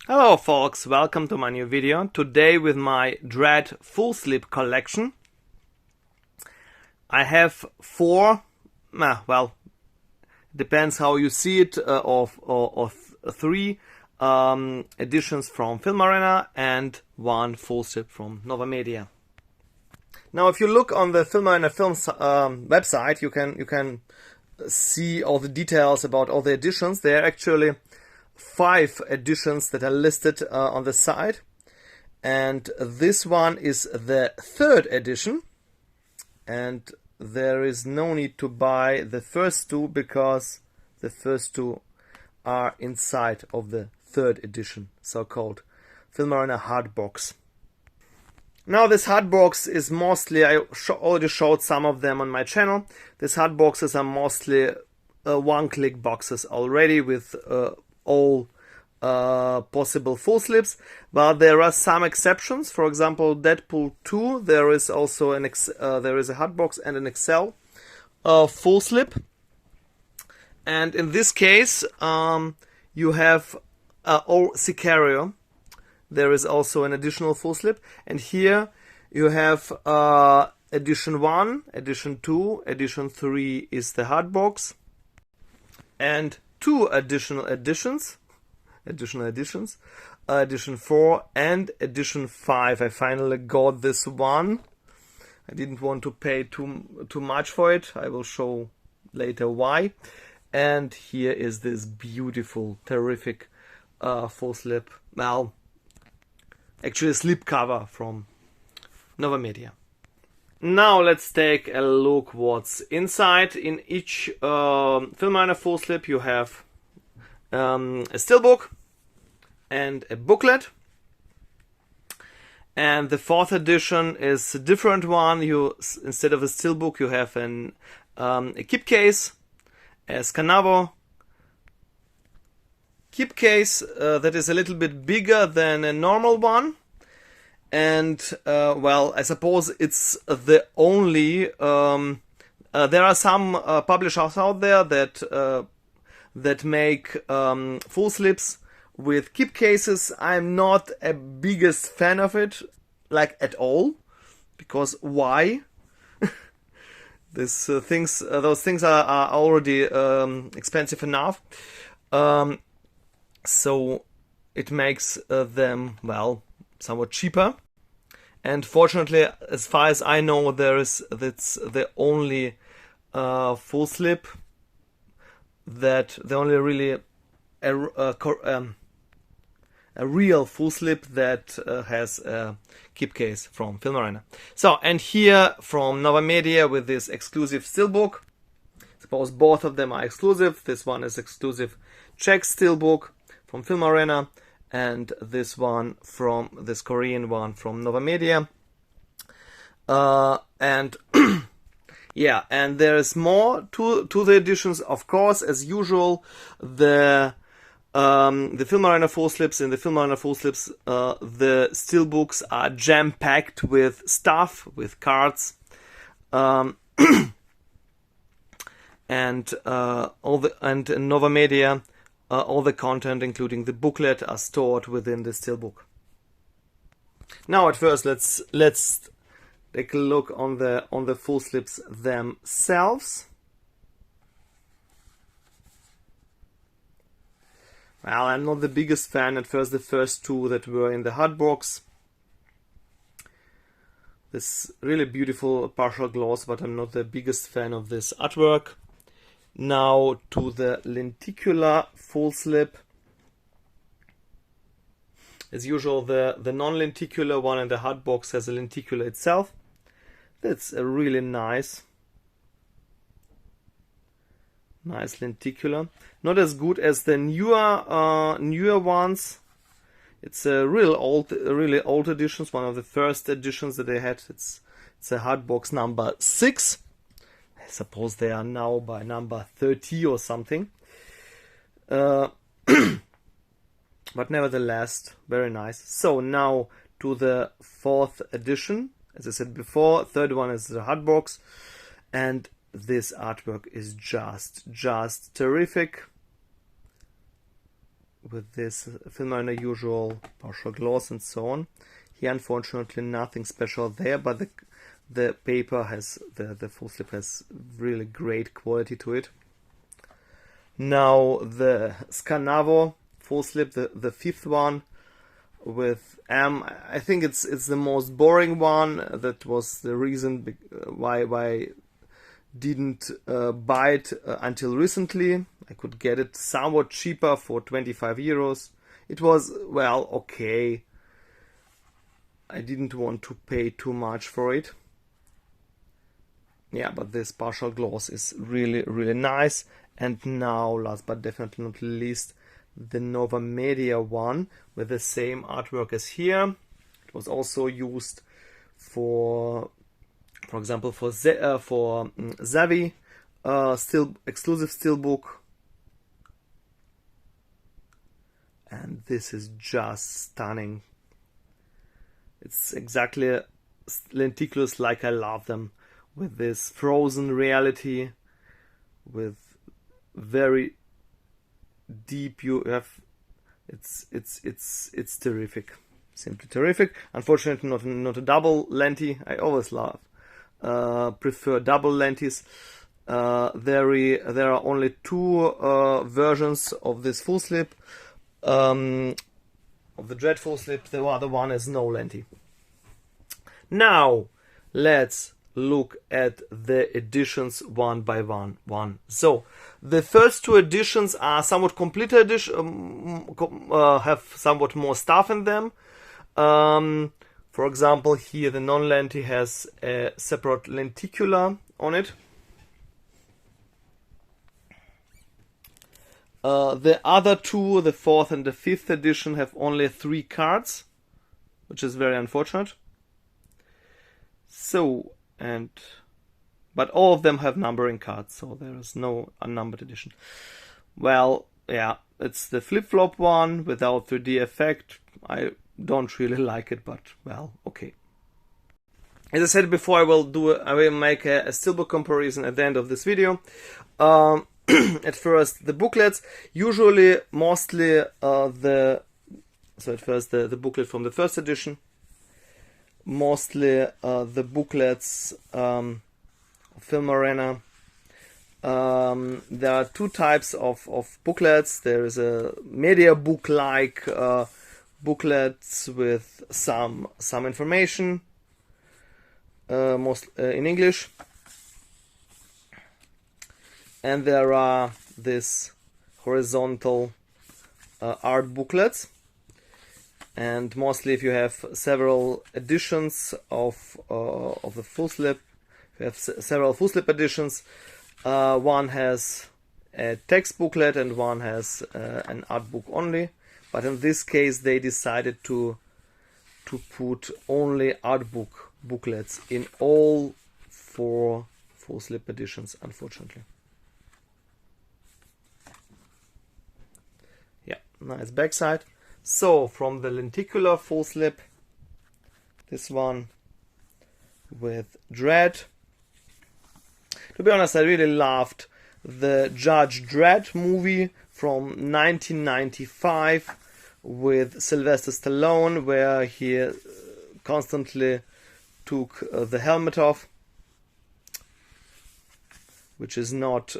Hello folks, welcome to my new video. Today with my Dredd FullSlip collection. I have four, well, depends how you see it, three editions from Filmarena and one FullSlip from Novamedia. Now if you look on the Filmarena Films website, you can see all the details about all the editions. There are actually 5 editions that are listed on the site, and this one is the 3rd edition, and there is no need to buy the first 2 because the first 2 are inside of the 3rd edition, so-called Filmarena Hardbox. Now this hardbox is mostly, I already showed some of them on my channel. These hardboxes are mostly one-click boxes already with all possible full slips, but there are some exceptions. For example, Deadpool 2, there is also there is a hardbox and an Excel full slip, and in this case you have Sicario. There is also an additional full slip, and here you have edition 1, edition 2, edition 3 is the hardbox, and 2 additional editions, edition 4 and edition 5. I finally got this one. I didn't want to pay too much for it. I will show later why. And here is this beautiful, terrific full slip. Well, actually a slip cover from Novamedia. Now let's take a look what's inside. In each Filmarena full slip you have a steelbook and a booklet, and the 4th edition is a different one. You, instead of a steelbook, you have a keep case, a Scanavo keep case that is a little bit bigger than a normal one. And well, I suppose it's the only. There are some publishers out there that make full slips with keep cases. I'm not a biggest fan of it, like at all, because why? Those things are already expensive enough, so it makes them, well, somewhat cheaper. And fortunately, as far as I know, that's the only full slip, that the only really a real full slip that has a keep case from Filmarena. So, and here from Novamedia with this exclusive steelbook. Suppose both of them are exclusive. This one is exclusive Czech steelbook from Filmarena, and this one from this Korean one from Novamedia. And yeah, and there's more to the editions, of course, as usual. The Filmarena full slips, in the Filmarena full slips, the steelbooks are jam-packed with stuff, with cards, and Novamedia. All the content, including the booklet, are stored within the steelbook. Now, at first, let's take a look on the full slips themselves. Well, I'm not the biggest fan. At first, the first 2 that were in the hardbox. This really beautiful partial gloss, but I'm not the biggest fan of this artwork. Now to the Lenticular full slip. As usual, the non-lenticular one in the hardbox has a lenticular itself. That's a really nice lenticular. Not as good as the newer ones. It's a really old editions. One of the first editions that they had. It's a hardbox number 6. I suppose they are now by number 30 or something. But nevertheless, very nice. So now to the 4th edition. As I said before, 3rd one is the hardbox, and this artwork is just terrific. with this Filmarena usual partial gloss and so on. Here, unfortunately, nothing special there, but the paper has, the FullSlip has really great quality to it. Now the Scanavo FullSlip, the fifth one with M. I think it's the most boring one. That was the reason why I didn't buy it until recently. I could get it somewhat cheaper for 25 euros. It was, well, okay. I didn't want to pay too much for it. Yeah, but this partial gloss is really, really nice. And now, last but definitely not least, the Novamedia one with the same artwork as here. It was also used for example, for Zavi, still exclusive steelbook. And this is just stunning. It's exactly lenticulars like I love them, with this frozen reality, with very deep. You have, it's terrific, simply terrific. Unfortunately, not a double lenti. I always prefer double lentis. There are only two versions of this FullSlip. Of the Dredd FullSlip, the other one is no lenti. Now let's look at the editions one by one. So the first two editions are somewhat complete edition, have somewhat more stuff in them. For example, here the non-lenti has a separate lenticular on it. The other two, the fourth and the fifth edition, have only 3 cards, which is very unfortunate. So, but all of them have numbering cards, so there is no unnumbered edition. Well, yeah, it's the flip-flop one without 3D effect. I don't really like it, but well, okay. As I said before, I will make a steelbook comparison at the end of this video. At first, the booklets, usually mostly at first the booklet from the first edition, mostly the booklets of Filmarena. There are 2 types of booklets. There is a media book like booklets with some information, most in English. And there are this horizontal art booklets, and mostly if you have several editions of the FullSlip, you have several FullSlip editions. One has a text booklet and one has an art book only. But in this case, they decided to put only art booklets in all 4 FullSlip editions, unfortunately. Nice backside. So from the lenticular FullSlip, this one with Dredd. To be honest, I really loved the Judge Dredd movie from 1995 with Sylvester Stallone, where he constantly took the helmet off, which was not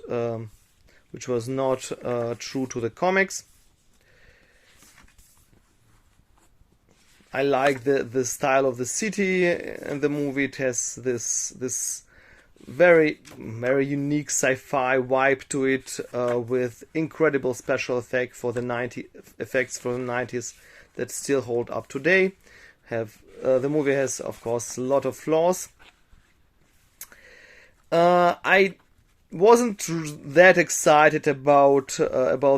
true to the comics. I like the style of the city in the movie. It has this very, very unique sci-fi vibe to it, with incredible special effects from the 90s that still hold up today. The movie has, of course, a lot of flaws. I wasn't that excited about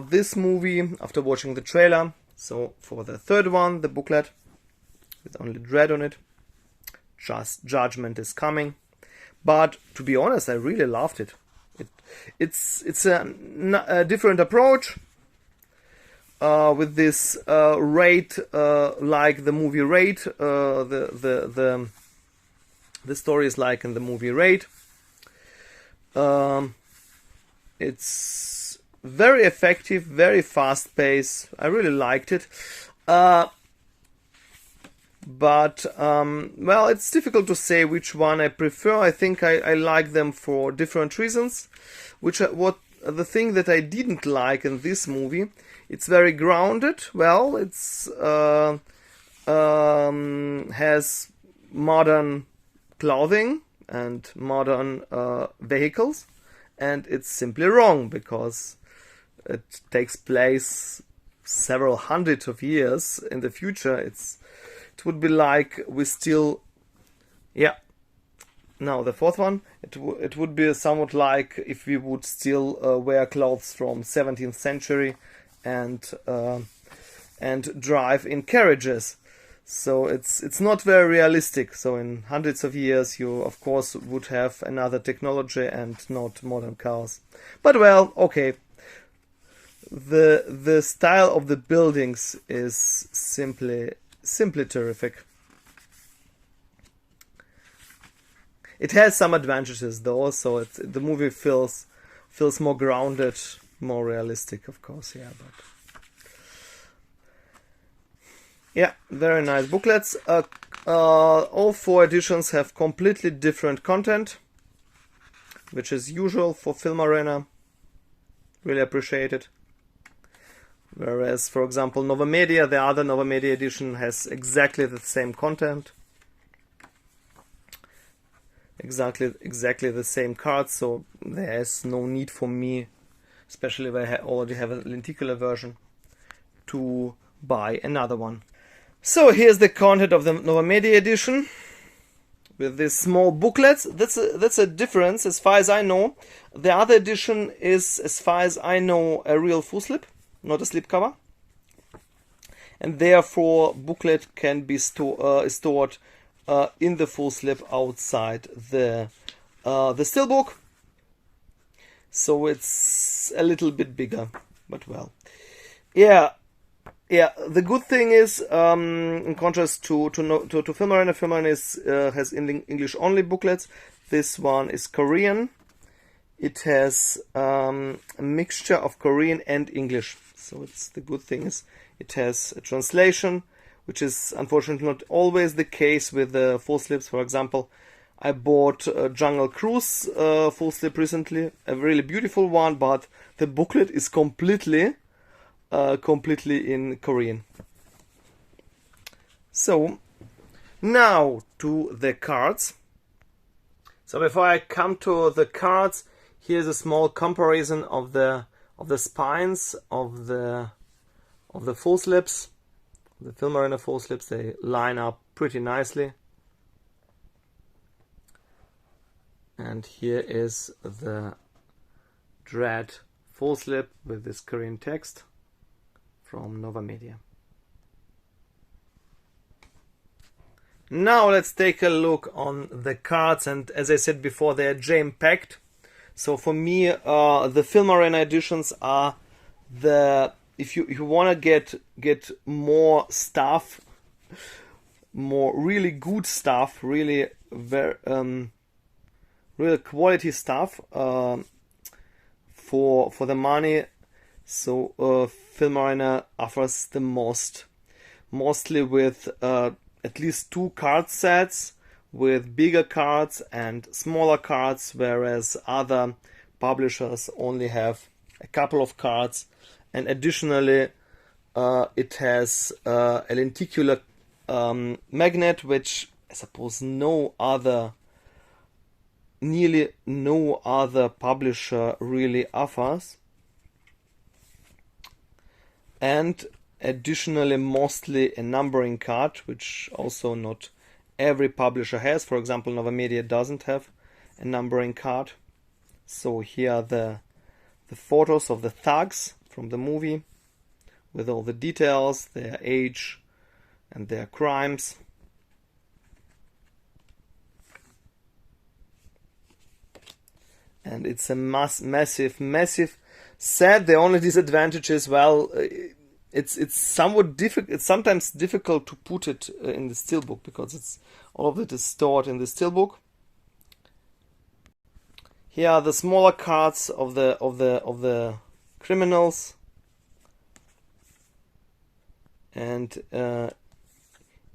this movie after watching the trailer. So for the third one, the booklet with only Dredd on it, just Judgment is Coming. But to be honest, I really loved it. It's a different approach with this raid, like the movie Raid. The story is like in the movie Raid. It's very effective, very fast pace. I really liked it. But well, it's difficult to say which one I prefer. I think I like them for different reasons. The thing that I didn't like in this movie, it's very grounded. Well, it's has modern clothing and modern vehicles, and it's simply wrong because it takes place several hundreds of years in the future. It would be like we still, yeah. Now the fourth one, it would be somewhat like if we would still wear clothes from 17th century and drive in carriages. So it's not very realistic. So in hundreds of years, you of course would have another technology and not modern cars. But well, okay. The style of the buildings is simply terrific. It has some advantages though, so the movie feels more grounded, more realistic, of course. Yeah, but yeah, very nice booklets. All 4 editions have completely different content, which is usual for Filmarena. Really appreciate it. Whereas, for example, Novamedia, the other Novamedia edition, has exactly the same content. Exactly the same cards, so there is no need for me, especially if I already have a lenticular version, to buy another one. So here's the content of the Novamedia edition with these small booklets. That's a difference as far as I know. The other edition is, as far as I know, a real FullSlip, not a slipcover, and therefore booklet can be stored in the FullSlip outside the Steelbook. So it's a little bit bigger, but well, yeah. The good thing is, in contrast to Filmarena, Filmarena has English only booklets. This one is Korean. It has a mixture of Korean and English. So the good thing is it has a translation, which is unfortunately not always the case with the FullSlips. For example, I bought Jungle Cruise FullSlip recently, a really beautiful one, but the booklet is completely in Korean. So now to the cards. So before I come to the cards, here's a small comparison of the spines of the FullSlips. The Filmarena FullSlips, they line up pretty nicely. And here is the Dredd FullSlip with this Korean text from Novamedia. Now let's take a look on the cards, and as I said before, they are jam-packed. So for me, the Filmarena editions are if you want to get more stuff, more really good stuff, really very real quality stuff for the money. So Filmarena offers the most, mostly with at least 2 card sets with bigger cards and smaller cards, whereas other publishers only have a couple of cards. And additionally, it has a lenticular magnet, which I suppose nearly no other publisher really offers. And additionally, mostly a numbering card, which also not every publisher has. For example, Novamedia doesn't have a numbering card. So here are the photos of the thugs from the movie with all the details, their age and their crimes. And it's a massive set. The only disadvantage is, well, it's somewhat difficult. It's sometimes difficult to put it in the Steelbook because all of it is stored in the Steelbook. Here are the smaller cards of the criminals. And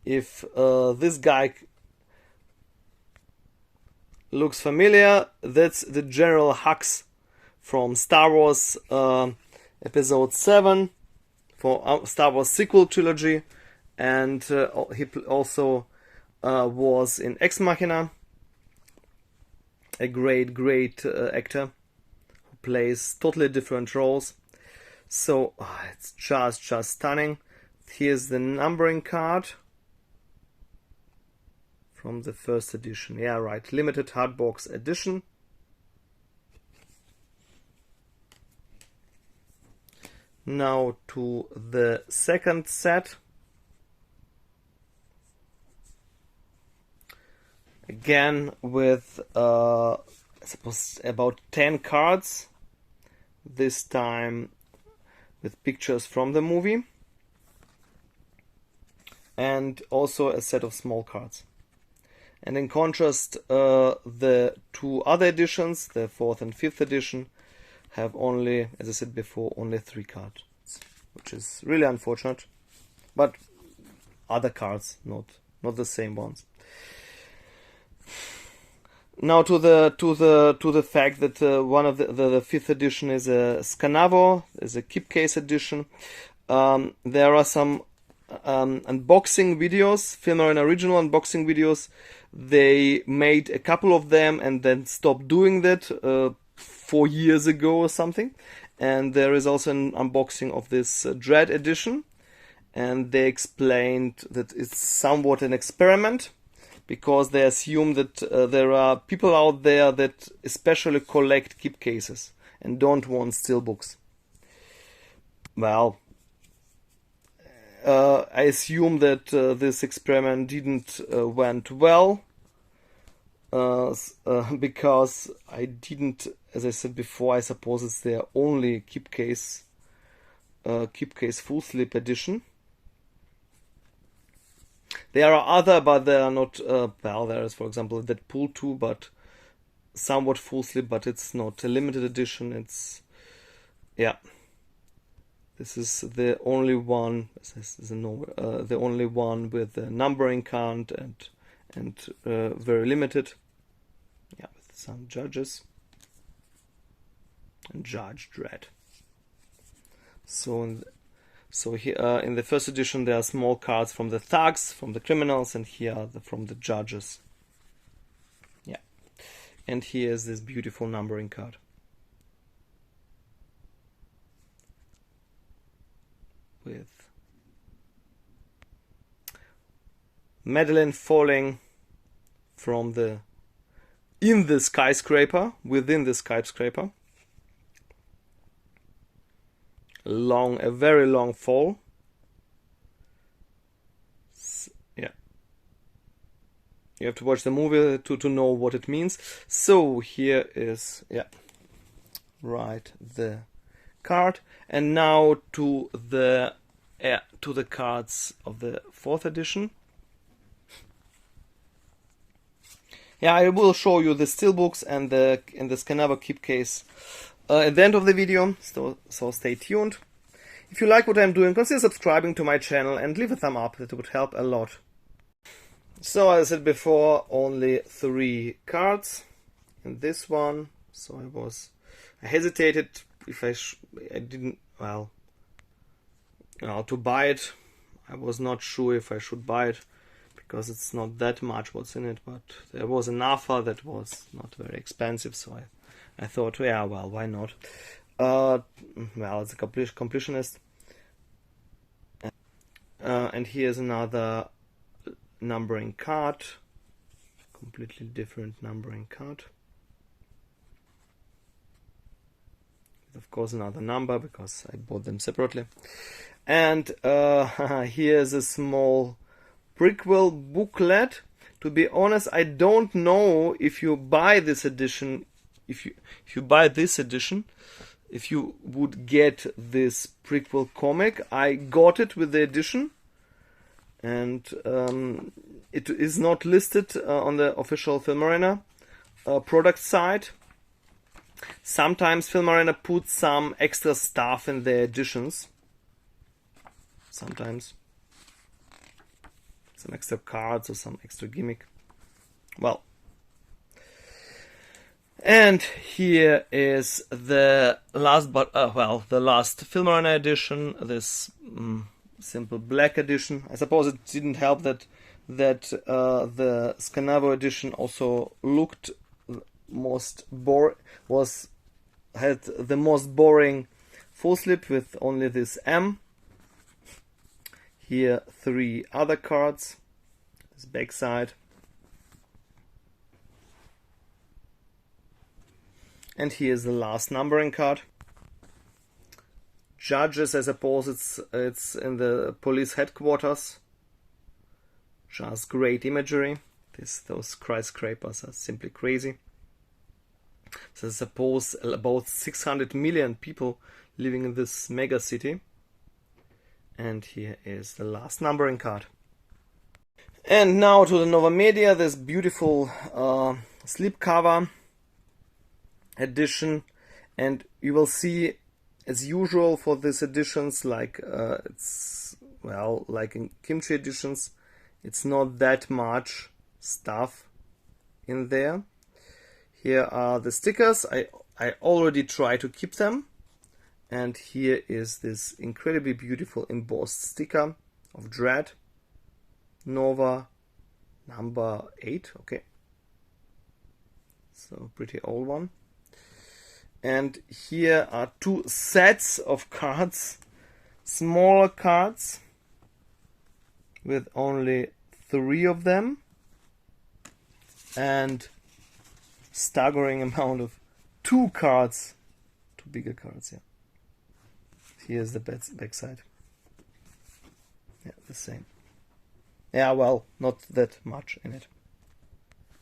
if this guy looks familiar, that's the General Hux from Star Wars Episode 7 for Star Wars sequel trilogy, and he also was in Ex Machina, a great actor who plays totally different roles. So it's just stunning. Here's the numbering card from the first edition. Yeah, right, limited hardbox edition. Now to the second set. Again with I suppose about 10 cards. This time with pictures from the movie. And also a set of small cards. And in contrast, the two other editions, the 4th and 5th edition, have only, as I said before, only 3 cards, which is really unfortunate. But other cards, not the same ones. Now to the fact that one of the 5th edition is a Scanavo, is a keep case edition. There are some unboxing videos, Filmarena original unboxing videos. They made a couple of them and then stopped doing that 4 years ago or something. And there is also an unboxing of this Dredd edition, and they explained that it's somewhat an experiment, because they assume that there are people out there that especially collect keep cases and don't want steelbooks. Well, I assume that this experiment didn't went well, because I didn't, as I said before, I suppose it's their only keep case FullSlip edition. There are other, but they are not. Well, there is, for example, Deadpool 2, but somewhat FullSlip, but it's not a limited edition. It's, yeah. This is the only one. This is the only one with the numbering count and very limited. Yeah, with some judges and Judge Dredd. So here in the first edition there are small cards from the thugs, from the criminals, and here are from the judges. Yeah, and here is this beautiful numbering card. With Madeline falling from within the skyscraper. A very long fall. Yeah, you have to watch the movie to know what it means. So here is, yeah, right, the card. And now to the cards of the 4th edition. Yeah, I will show you the steelbooks and the Scanavo keep case at the end of the video, so stay tuned. If you like what I'm doing, consider subscribing to my channel and leave a thumb up, that would help a lot. So as I said before, only 3 cards in this one. So I hesitated if I didn't, well, to buy it. I was not sure if I should buy it, because it's not that much what's in it, but there was an offer that was not very expensive, so I thought, yeah, well, why not? Well, it's a completionist. And here's another numbering card, completely different numbering card. Of course, another number, because I bought them separately. And here's a small Prequel Booklet. To be honest, I don't know if you buy this edition, if you buy this edition, if you would get this prequel comic. I got it with the edition, and it is not listed on the official Filmarena product site. Sometimes Filmarena puts some extra stuff in their editions. Sometimes some extra cards or some extra gimmick. Well, and here is the last, the last Filmarena edition. This simple black edition. I suppose it didn't help that the Scanavo edition also looked had the most boring FullSlip with only this M. Here 3 other cards. This backside. And here's the last numbering card. Judges, I suppose it's in the police headquarters. Just great imagery. Those skyscrapers are simply crazy. So I suppose about 600 million people living in this mega city. And here is the last numbering card. And now to the Novamedia, this beautiful slipcover edition. And you will see, as usual for these editions, like like in kimchi editions, it's not that much stuff in there. Here are the stickers. I already tried to keep them. And here is this incredibly beautiful embossed sticker of Dredd. Nova number 8. Okay. So pretty old one. And here are 2 sets of cards. Smaller cards. With only 3 of them. And staggering amount of 2 cards. 2 bigger cards, yeah. Here's the backside. Yeah, the same. Yeah, well, not that much in it.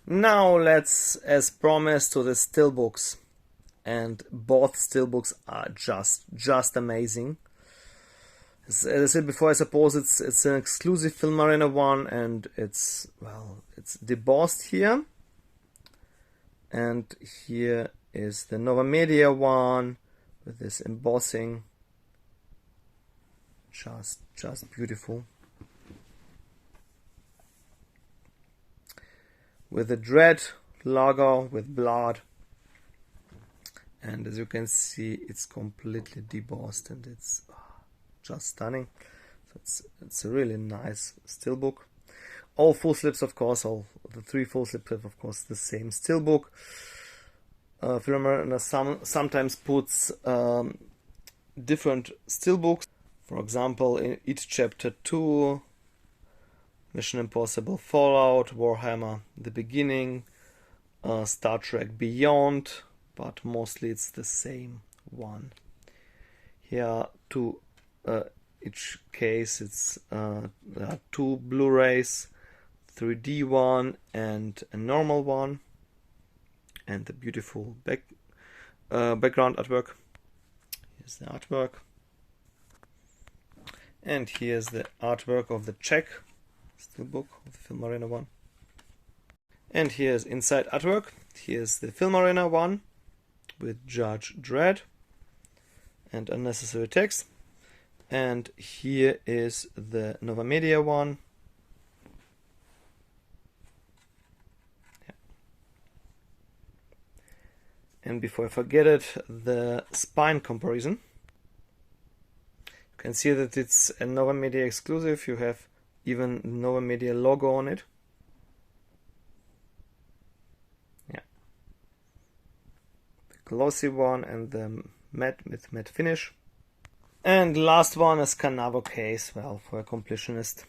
Now let's, as promised, to the Steelbooks. And both Steelbooks are just amazing. As I said before, I suppose it's an exclusive Filmarena one, and it's debossed here. And here is the Novamedia one with this embossing. Just beautiful. With the Dredd logo with blood. And as you can see, it's completely debossed and it's just stunning. So it's a really nice steelbook. All FullSlips, of course, all the 3 FullSlips have, of course, the same steelbook. Filmarena sometimes puts different steelbooks. For example, in each chapter 2, Mission Impossible Fallout, Warhammer The Beginning, Star Trek Beyond, but mostly it's the same one. Here are 2, each case there are 2 Blu-rays, 3D one and a normal one, and the beautiful background artwork. Here's the artwork. And here's the artwork of the Czech steelbook of the Filmarena one. And here's inside artwork. Here's the Filmarena one with Judge Dredd and unnecessary text. And here is the Novamedia one. Yeah. And before I forget it, the spine comparison. You can see that it's a Novamedia exclusive. You have even Novamedia logo on it. Yeah. The glossy one and the matte with matte finish. And last one is Scanavo case. Well, for a completionist.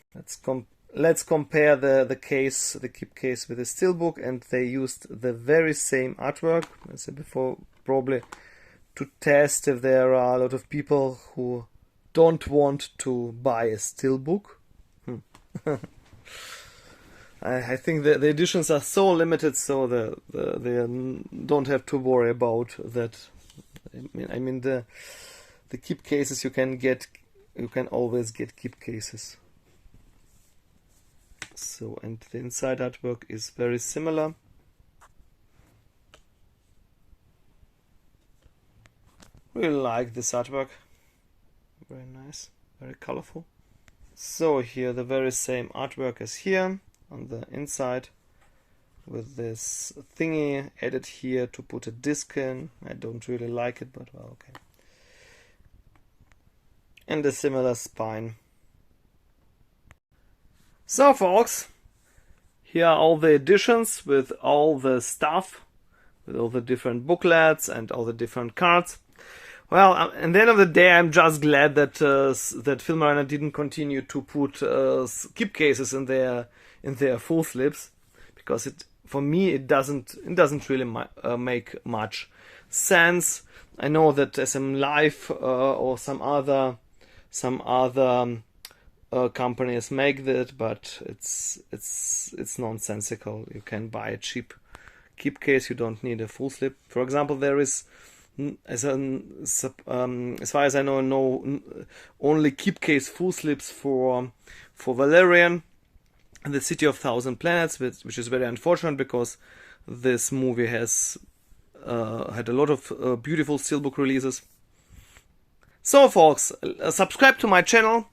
Let's compare the case, the keep case with the steelbook, and they used the very same artwork, as I said before, probably to test if there are a lot of people who don't want to buy a steelbook. I think the editions are so limited, so they don't have to worry about that. I mean the keep cases you can always get keep cases. So, and the inside artwork is very similar. Really like this artwork. Very nice, very colorful. So here the very same artwork as here on the inside, with this thingy added here to put a disc in. I don't really like it, but well, okay. And a similar spine. So folks, here are all the editions with all the stuff, with all the different booklets and all the different cards. Well, at the end of the day, I'm just glad that that Filmarena didn't continue to put keep cases in their FullSlips, because for me it doesn't really make much sense. I know that SM Live or some other companies make that, but it's nonsensical. You can buy a cheap keep case. You don't need a FullSlip. For example, there is, as far as I know, only keep case FullSlips for Valerian and the City of Thousand Planets, which is very unfortunate, because this movie has had a lot of beautiful Steelbook releases. So folks, subscribe to my channel,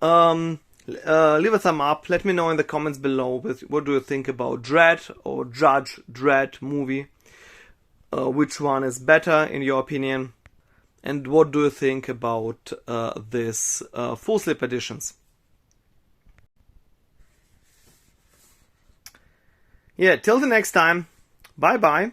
leave a thumb up, let me know in the comments below what do you think about Dredd or Judge Dredd movie, which one is better in your opinion, and what do you think about this FullSlip editions. Yeah, till the next time, bye bye.